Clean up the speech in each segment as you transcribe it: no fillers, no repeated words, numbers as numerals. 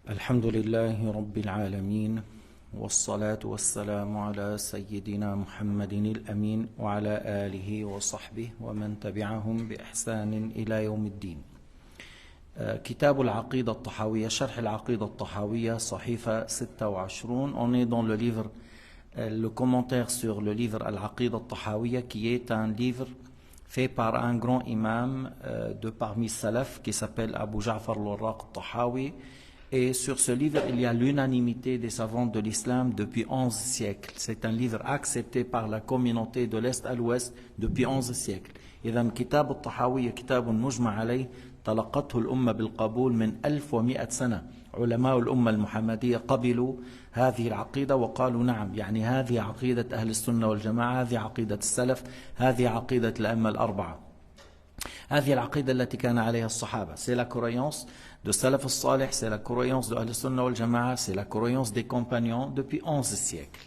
الحمد لله رب العالمين والصلاة والسلام على سيدنا محمد الأمين وعلى آله وصحبه ومن تبعهم بإحسان إلى يوم الدين. كتاب العقيدة الطحاوية، شرح العقيدة الطحاوية، صحيفة 26. On est dans le livre, le commentaire sur le livre Al-Aqida al-Tahawiyya, qui est un livre fait par un grand imam de parmi Salaf qui s'appelle Abu Ja'far al-Warraq al-Tahawi. Et sur ce livre, il y a l'unanimité des savants de l'islam depuis 11 siècles. C'est un livre accepté par la communauté de l'Est à l'Ouest depuis 11 siècles. إذا كتاب الطحاوية كتاب مجمع عليه تلقته الأمة بالقبول من 1100 سنة. علماء الأمة المحمدية قبلوا هذه العقيدة وقالوا نعم، يعني هذه عقيدة أهل السنة والجماعة، هذه عقيدة السلف، هذه عقيدة الأئمة الأربعة، هذه العقيدة التي كان عليها الصحابة. C'est la croyance de Salaf al-Salih, c'est la croyance de Ahl-Sunnah wal-Jama'a, c'est la croyance des compagnons depuis 11 siècles.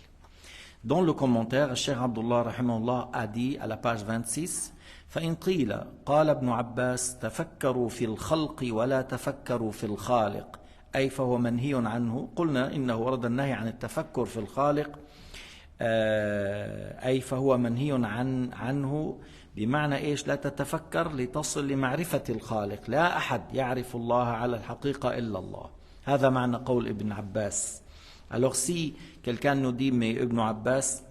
Dans le commentaire, le Cheikh Abdullah rahimahullah a dit à la page 26: فإن قيل قال ابن عباس تفكروا في الخلق ولا تفكروا في الخالق أي فهو منهي عنه، قلنا إنه ورد النهي عن التفكر في الخالق أي فهو منهي عنه، بمعنى إيش؟ لا تتفكر لتصل لمعرفة الخالق، لا أحد يعرف الله على الحقيقة إلا الله. هذا معنى قول ابن عباس. Alors si quelqu'un nous dit mais Ibn Abbas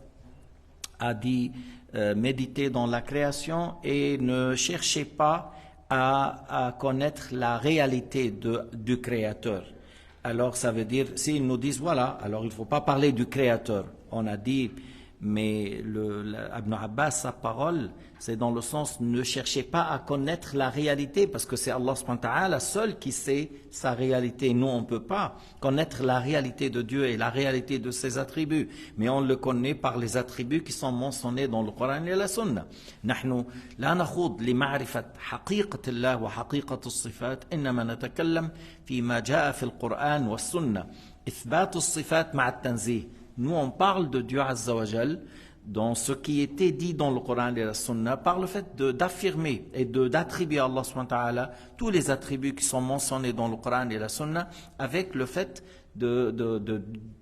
a dit méditez dans la création et ne cherchez pas à connaître la réalité du créateur. Alors ça veut dire, s'ils nous disent voilà, alors il ne faut pas parler du créateur. On a dit, mais Ibn Abbas, sa parole, c'est dans le sens ne cherchez pas à connaître la réalité, parce que c'est Allah subhanahu wa ta'ala seul qui sait sa réalité. Nous, on ne peut pas connaître la réalité de Dieu et la réalité de ses attributs, mais on le connaît par les attributs qui sont mentionnés dans le Coran et la Sunna. نحن لا نخوض لمعرفة حقيقة الله وحقيقة الصفات، إنما نتكلم فيما جاء في القرآن والسنة. إثبات الصفات مع التنزيه. Nous, on parle de Dieu Azza wa Jal dans ce qui était dit dans le Coran et la Sunna par le fait d'affirmer et d'attribuer à Allah subhanahu wa ta'ala tous les attributs qui sont mentionnés dans le Coran et la Sunna, avec le fait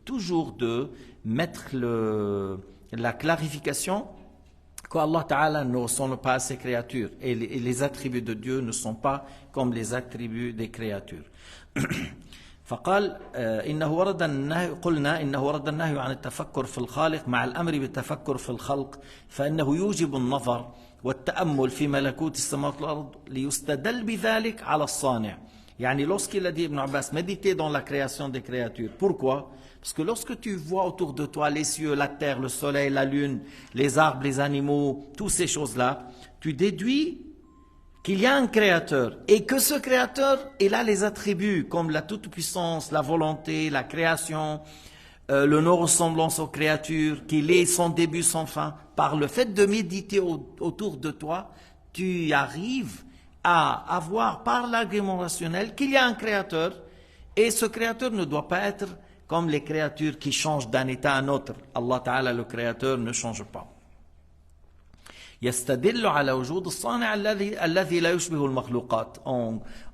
toujours de mettre la clarification qu'Allah ta'ala ne ressemble pas à ses créatures et les attributs de Dieu ne sont pas comme les attributs des créatures. فقال إنه ورد النهي، قلنا إنه ورد النهي عن التفكر في الخالق مع الأمر بالتفكر في الخلق، فإنه يوجب النظر والتأمل في ملكوت السماوات والأرض ليستدل بذلك على الصانع. يعني lorsqu'il a dit Ibn Abbas, méditer dans la création des créatures. Pourquoi? Parce que lorsque tu vois autour de toi les cieux, la terre, le soleil, la lune, les arbres, les animaux, toutes ces choses-là, tu déduis qu'il y a un créateur et que ce créateur, il a les attributs comme la toute-puissance, la volonté, la création, le non-ressemblance aux créatures, qu'il est sans début, sans fin. Par le fait de méditer autour de toi, tu arrives à avoir par l'argument rationnel qu'il y a un créateur et ce créateur ne doit pas être comme les créatures qui changent d'un état à un autre. Allah Ta'ala, le créateur, ne change pas. يستدل على وجود الصانع الذي لا يشبه المخلوقات.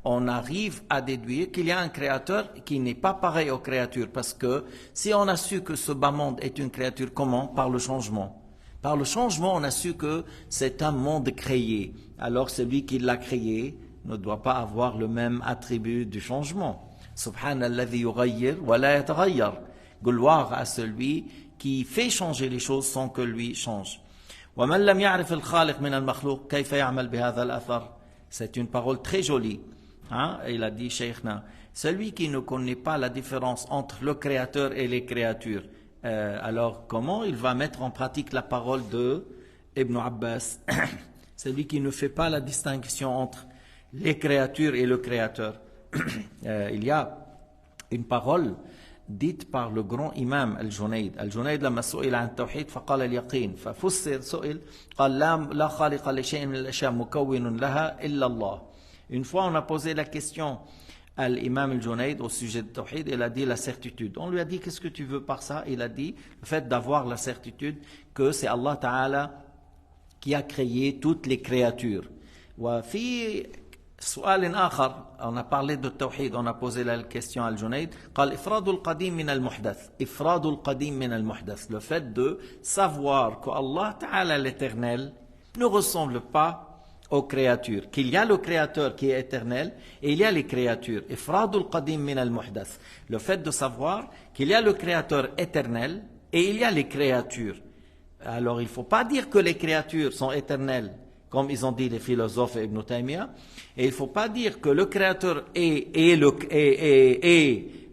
On arrive à déduire qu'il y a un créateur qui n'est pas pareil aux créatures, parce que si on a su que ce bas monde est une créature, comment? Par le changement. Par le changement, on a su que c'est un monde créé. Alors celui qui l'a créé ne doit pas avoir le même attribut du changement. Subhanalladhi yughayyir wa la yataghayyar. Gloire à celui qui fait changer les choses sans que lui change. ومن لم يعرف الخالق من المخلوق كيف يعمل بهذا الأثر. C'est une parole très jolie. Il a dit Sheikhna, celui qui ne connaît pas la différence entre le créateur et les créatures, alors comment il va mettre en pratique la parole de Ibn Abbas? Celui qui ne fait pas la distinction entre les créatures et le créateur. Il y a une parole dite par le grand imam الجنيد. الجنيد لما سئل عن التوحيد فقال اليقين، ففسر سئل قال لا خالق لشيء من الأشياء مكون لها إلا الله. Une fois on a posé la question à l'imam al-Junayd au sujet de tawhid, il a dit la certitude. On lui a dit qu'est-ce que tu veux par ça? Il a dit le fait d'avoir la certitude que c'est Allah Ta'ala qui a créé toutes les créatures. وفي سؤال آخر on a parlé de tawhid on a posé la question à Al-Junayd قال إفراد القديم من المحدث إفراد القديم من المحدث le fait de savoir que Allah Ta'ala l'éternel ne ressemble pas aux créatures qu'il y a le créateur qui est éternel et il y a les créatures إفراد القديم من المحدث le fait de savoir qu'il y a le créateur éternel et il y a les créatures alors il ne faut pas dire que les créatures sont éternelles comme ils ont dit les philosophes Ibn Taymiyyah, et il ne faut pas dire que le créateur est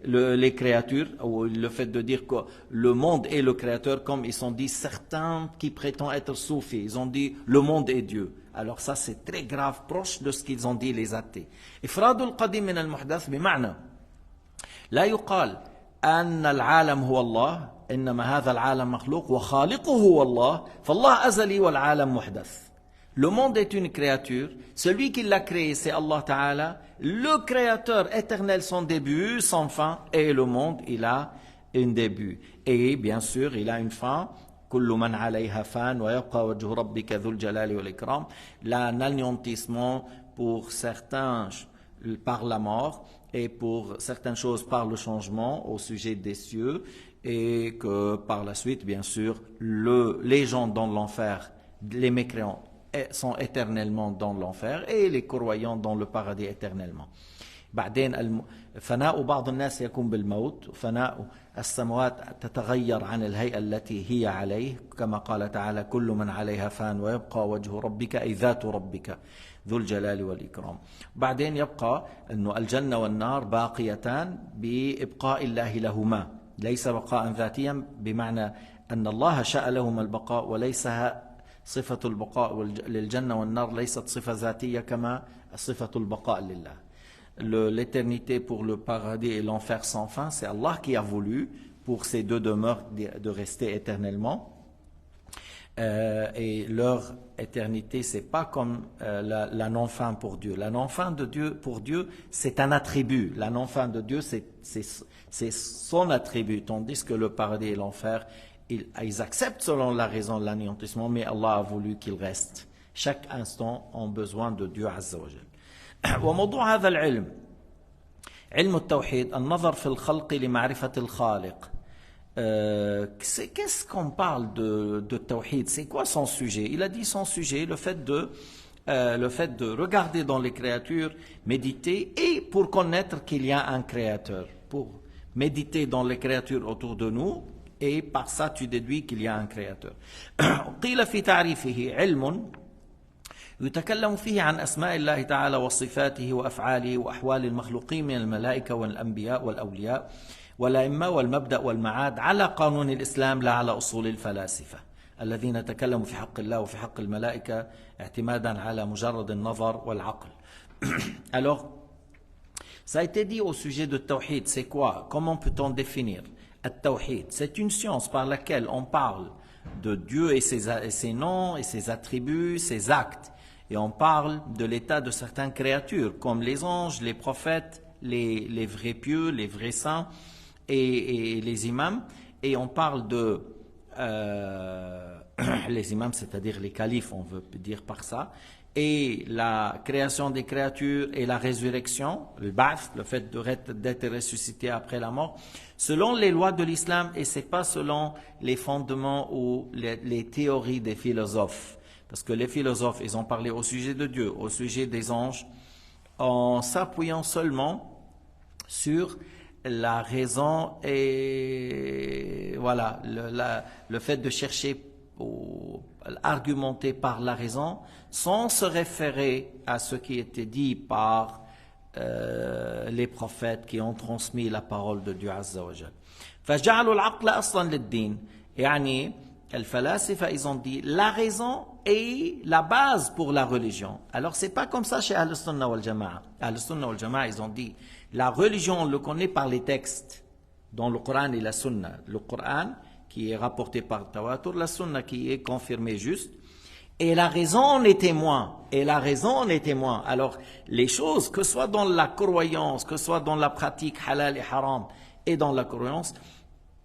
les créatures, ou le fait de dire que le monde est le créateur, comme ils ont dit certains qui prétendent être soufis, ils ont dit le monde est Dieu. Alors ça c'est très grave, proche de ce qu'ils ont dit les athées. إفراد القديم من المحدث بمعنى لا يقال أن العالم هو الله إنما هذا العالم مخلوق وخالقه هو الله فالله أزلي والعالم محدث. Le monde est une créature, celui qui l'a créé c'est Allah Ta'ala, le créateur éternel sans début, sans fin, et le monde il a un début. Et bien sûr il a une fin, كل من عليها فان ويبقى وجه ربك ذو الجلال والإكرام, l'anéantissement pour certains par la mort et pour certaines choses par le changement au sujet des cieux, et que par la suite bien sûr les gens dans l'enfer, les mécréants sont éternellement dans l'enfer et les croyants dans le paradis éternellement. بعدين فناء بعض الناس يكون بالموت وفناء السماوات تتغير عن الهيئة التي هي عليه كما قال تعالى كل من عليها فان ويبقى وجه ربك أي ذات ربك ذو الجلال والإكرام. بعدين يبقى أنه الجنة والنار باقيتان بإبقاء الله لهما ليس بقاء ذاتيا بمعنى أن الله شاء لهما البقاء وليس صفة البقاء للجنة والنار ليست صفة ذاتية كما صفة البقاء لله. L'éternité pour le paradis et l'enfer sans fin, c'est Allah qui a voulu pour ces deux demeures de rester éternellement. Et leur éternité, c'est pas comme la non-fin pour Dieu. La non-fin de Dieu pour Dieu, c'est un attribut. La non-fin de Dieu, c'est son attribut, tandis que le paradis et l'enfer, ils acceptent selon la raison de l'anéantissement, mais Allah a voulu qu'ils restent. Chaque instant ont besoin de Dieu Azza wa Jal. وموضوع هذا العلم علم التوحيد النظر في الخلق لمعرفة الخالق. Qu'est-ce qu'on parle de tawhid? C'est quoi son sujet? Il a dit son sujet, le fait de regarder dans les créatures, méditer, et pour connaître qu'il y a un créateur. Pour méditer dans les créatures autour de nous, et par ça tu déduis qu'il y a un créateur. قيل في تعريفه علم يتكلم فيه عن أسماء الله تعالى وصفاته وأفعاله وأحوال المخلوقين من الملائكة والأنبياء والأولياء والأئمة والمبدأ والمعاد على قانون الإسلام لا على أصول الفلاسفة الذين تكلموا في حق الله وفي حق الملائكة اعتمادا على مجرد النظر والعقل. Alors, ça a été dit au sujet de Tawhid, c'est quoi? Comment peut-on définir? At-Tawhid, c'est une science par laquelle on parle de Dieu et ses noms et ses attributs, ses actes. Et on parle de l'état de certaines créatures, comme les anges, les prophètes, les vrais pieux, les vrais saints et les imams. Et on parle de les imams, c'est-à-dire les califes, on veut dire par ça. Et la création des créatures et la résurrection, le ba'th, le fait d'être ressuscité après la mort, selon les lois de l'islam, et c'est pas selon les fondements ou les théories des philosophes. Parce que les philosophes, ils ont parlé au sujet de Dieu, au sujet des anges, en s'appuyant seulement sur la raison et voilà, le fait de chercher ou argumenter par la raison sans se référer à ce qui était dit par les prophètes qui ont transmis la parole de Dieu Azza wa Jal. فجعلوا العقل أصلا للدين يعني الفلاسفة ils ont dit la raison est la base pour la religion. Alors c'est pas comme ça chez Ahl-Sunnah wal Jama'a. Ahl-Sunnah wal Jama'a ils ont dit la religion on le connaît par les textes dans le Coran et la Sunna. Le Coran qui est rapporté par Tawatur, la Sunna qui est confirmée juste. Et la raison en est témoin. Et la raison en est témoin. Alors, les choses, que ce soit dans la croyance, que ce soit dans la pratique halal et haram, et dans la croyance,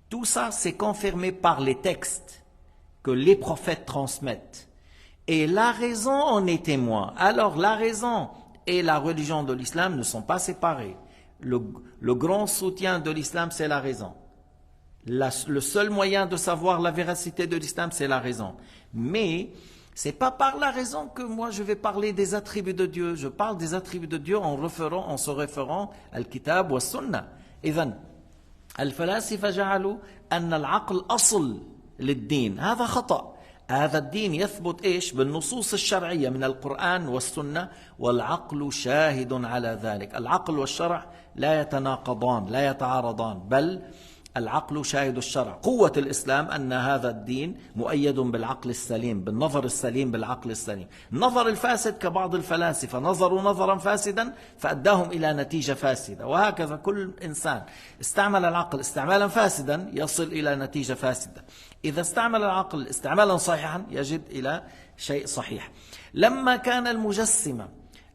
tout ça, c'est confirmé par les textes que les prophètes transmettent. Et la raison en est témoin. Alors, la raison et la religion de l'islam ne sont pas séparés. Le grand soutien de l'islam, c'est la raison. Le seul moyen de savoir la véracité de l'islam, c'est la raison. Mais c'est pas par la raison que moi je vais parler des attributs de Dieu. Je parle des attributs de Dieu en se référant al-kitab wa sunna. إذن الفلاسفة جعلوا أن العقل أصل للدين. هذا خطأ. هذا الدين يثبت إيش؟ بالنصوص الشرعية من القرآن والسنة، والعقل شاهد على ذلك. العقل والشرع لا يتناقضان، لا يتعارضان، بل العقل شاهد الشرع. قوة الإسلام أن هذا الدين مؤيد بالعقل السليم، بالنظر السليم، بالعقل السليم. النظر الفاسد كبعض الفلاسفة نظروا نظرا فاسدا فأداهم إلى نتيجة فاسدة، وهكذا كل إنسان استعمل العقل استعمالا فاسدا يصل إلى نتيجة فاسدة. إذا استعمل العقل استعمالا صحيحا يجد إلى شيء صحيح. لما كان المجسمة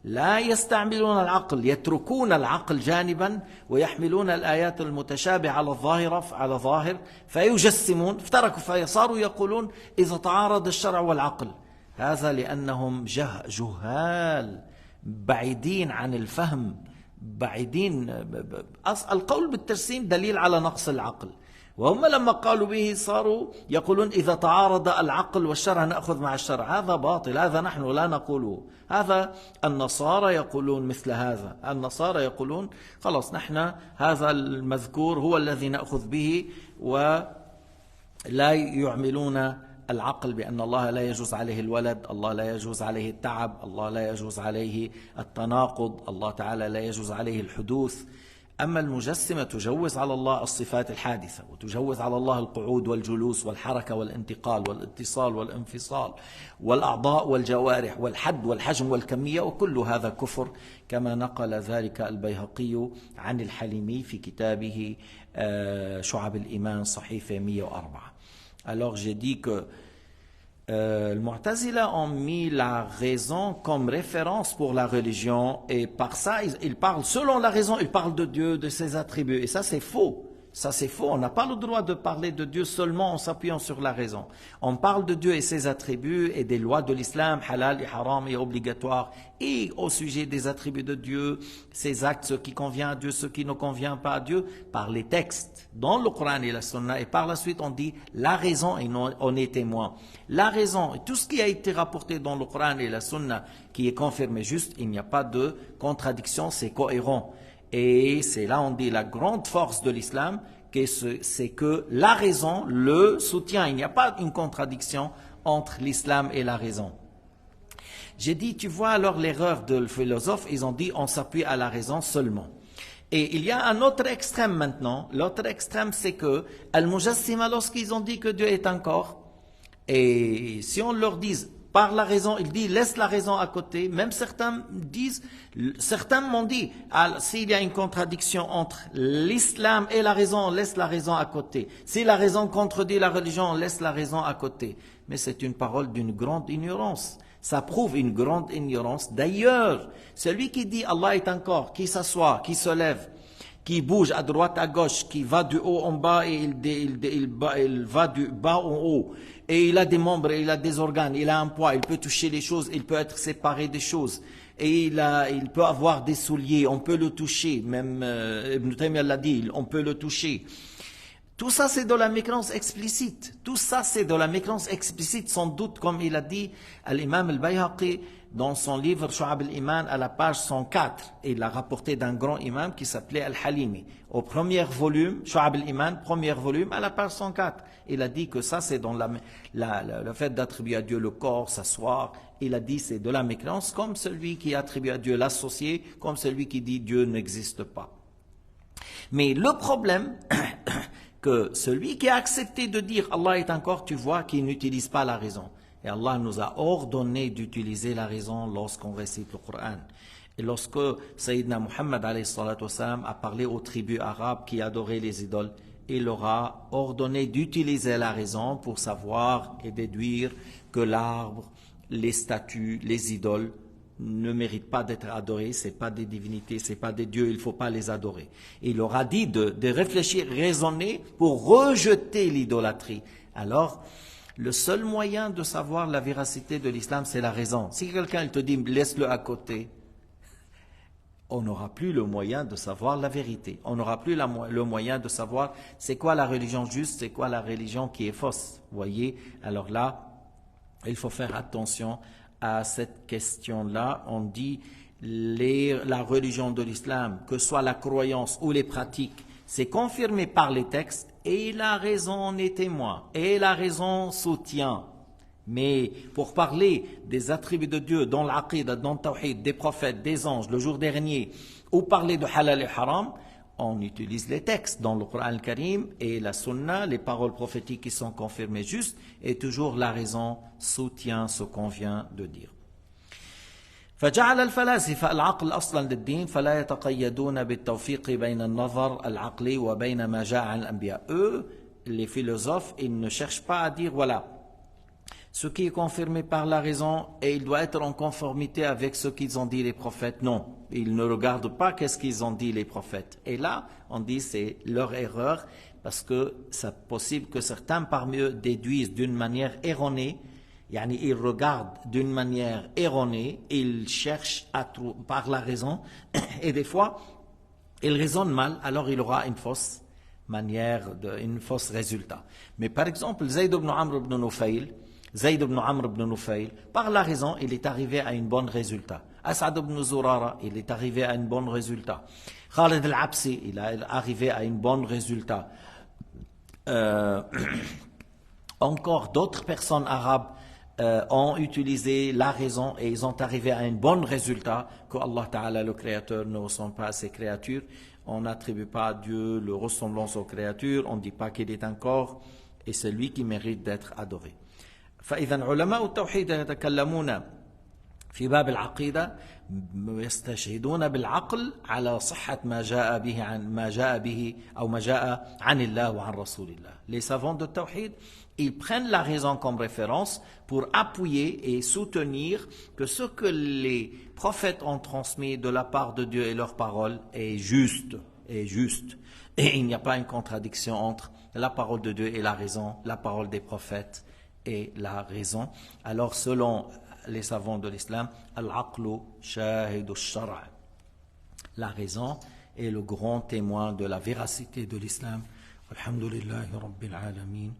لا يستعملون العقل، يتركون العقل جانبا ويحملون الآيات المتشابهة على ظاهر فيجسمون، افتركوا فصاروا يقولون إذا تعارض الشرع والعقل. هذا لأنهم جهال بعيدين عن الفهم، بعيدين. القول بالتجسيم دليل على نقص العقل، وهم لما قالوا به صاروا يقولون إذا تعارض العقل والشرع نأخذ مع الشرع. هذا باطل، هذا نحن لا نقوله. هذا النصارى يقولون مثل هذا. النصارى يقولون خلاص نحن هذا المذكور هو الذي نأخذ به، ولا يعملون العقل بأن الله لا يجوز عليه الولد، الله لا يجوز عليه التعب، الله لا يجوز عليه التناقض، الله تعالى لا يجوز عليه الحدوث. أما المجسمة تجوز على الله الصفات الحادثة، وتجوز على الله القعود والجلوس والحركة والانتقال والاتصال والانفصال والأعضاء والجوارح والحد والحجم والكمية، وكل هذا كفر، كما نقل ذلك البيهقي عن الحليمي في كتابه شعب الإيمان صحيفة 104. Alors j'ai dit que les Mu'tazila ont mis la raison comme référence pour la religion, et par ça ils parlent, selon la raison, ils parlent de Dieu, de ses attributs, et ça c'est faux. Ça c'est faux, on n'a pas le droit de parler de Dieu seulement en s'appuyant sur la raison. On parle de Dieu et ses attributs et des lois de l'islam, halal et haram et obligatoire, et au sujet des attributs de Dieu, ses actes, ce qui convient à Dieu, ce qui ne convient pas à Dieu, par les textes dans le Coran et la Sunna, et par la suite on dit la raison et on est témoin. La raison et tout ce qui a été rapporté dans le Coran et la Sunna qui est confirmé juste, il n'y a pas de contradiction, c'est cohérent. Et c'est là on dit la grande force de l'islam, c'est que la raison le soutient. Il n'y a pas une contradiction entre l'islam et la raison. J'ai dit, tu vois alors l'erreur de philosophe, ils ont dit on s'appuie à la raison seulement. Et il y a un autre extrême maintenant. L'autre extrême c'est que Al-Mujassima, lorsqu'ils ont dit que Dieu est un corps, et si on leur dit par la raison, il dit laisse la raison à côté. Même certains m'ont dit s'il y a une contradiction entre l'islam et la raison, on laisse la raison à côté. Si la raison contredit la religion, on laisse la raison à côté. Mais c'est une parole d'une grande ignorance. Ça prouve une grande ignorance. D'ailleurs, celui qui dit Allah est un corps, qui s'assoit, qui se lève, qui bouge à droite, à gauche, qui va du haut en bas et il va du bas en haut, et il a des membres, il a des organes, il a un poids, il peut toucher les choses, il peut être séparé des choses, et il peut avoir des souliers, on peut le toucher, même Ibn Taymiyyah l'a dit, on peut le toucher. Tout ça c'est de la mécréance explicite, tout ça c'est de la mécréance explicite, sans doute, comme il a dit à l'imam al-Bayhaqi dans son livre Shu'ab al-Iman à la page 104, et il l'a rapporté d'un grand imam qui s'appelait Al-Halimi. Au premier volume, Shu'ab al-Iman, premier volume, à la page 104. Il a dit que ça c'est dans le fait d'attribuer à Dieu le corps, s'asseoir. Il a dit c'est de la mécréance, comme celui qui attribue à Dieu l'associé, comme celui qui dit Dieu n'existe pas. Mais le problème, que celui qui a accepté de dire Allah est un corps, tu vois qu'il n'utilise pas la raison. Et Allah nous a ordonné d'utiliser la raison lorsqu'on récite le Coran. Et lorsque Sayyidina Muhammad a parlé aux tribus arabes qui adoraient les idoles, il leur a ordonné d'utiliser la raison pour savoir et déduire que l'arbre, les statues, les idoles ne méritent pas d'être adorés, c'est pas des divinités, c'est pas des dieux, il faut pas les adorer. Et il leur a dit de réfléchir, raisonner pour rejeter l'idolâtrie. Alors, le seul moyen de savoir la véracité de l'islam, c'est la raison. Si quelqu'un te dit laisse-le à côté, on n'aura plus le moyen de savoir la vérité. On n'aura plus le moyen de savoir c'est quoi la religion juste, c'est quoi la religion qui est fausse. Vous voyez, alors là, il faut faire attention à cette question-là. On dit la religion de l'islam, que ce soit la croyance ou les pratiques, c'est confirmé par les textes et la raison est témoin et la raison soutient. Mais pour parler des attributs de Dieu dans l'aqida, dans le tawhid, des prophètes, des anges, le jour dernier, ou parler de halal et haram, on utilise les textes dans le Coran al-Karim et la Sunna, les paroles prophétiques qui sont confirmées justes, et toujours la raison soutient ce qu'on vient de dire. فجعل الفلاسفة العقل أصلا للدين فلا يتقيدون بالتوفيق بين النظر العقلي وبين ما جاء عن الأنبياء. Eux, les philosophes, ils ne cherchent pas à dire voilà, ce qui est confirmé par la raison et il doit être en conformité avec ce qu'ils ont dit les prophètes. Non, ils ne regardent pas qu'est-ce qu'ils ont dit les prophètes. Et là, on dit c'est leur erreur parce que c'est possible que certains parmi eux déduisent d'une manière erronée. Ils regardent d'une manière erronée, ils cherchent par la raison et des fois ils raisonnent mal, alors il aura une fausse manière, une fausse résultat. Mais par exemple, Zayd ibn Amr ibn Nufayl, par la raison, il est arrivé à un bon résultat. As'ad ibn Zurara, il est arrivé à un bon résultat. Khalid al-Absi, il est arrivé à un bon résultat. Encore d'autres personnes arabes ont utilisé la raison et ils ont arrivé à un bon résultat que Allah Ta'ala, le Créateur, ne ressemble pas à ses créatures. On n'attribue pas à Dieu le ressemblance aux créatures, on ne dit pas qu'il est un corps et c'est lui qui mérite d'être adoré. فإذا علماء التوحيد يتكلمون في باب العقيدة يستشهدون بالعقل على صحة ما جاء به أو ما جاء عن الله وعن رسول الله. Les savants de tawhid, ils prennent la raison comme référence pour appuyer et soutenir que ce que les prophètes ont transmis de la part de Dieu et leurs paroles est juste. Et il n'y a pas une contradiction entre la parole de Dieu et la raison, la parole des prophètes et la raison. Alors selon les savants de l'islam, al-aqlu shahidu shara'. La raison est le grand témoin de la véracité de l'islam. Alhamdulillahi rabbil alamin.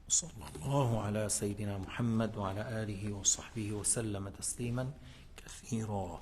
Sallallahu ala sayyidina Muhammad wa ala alihi wa sahbihi wa sallam tasliman kathira.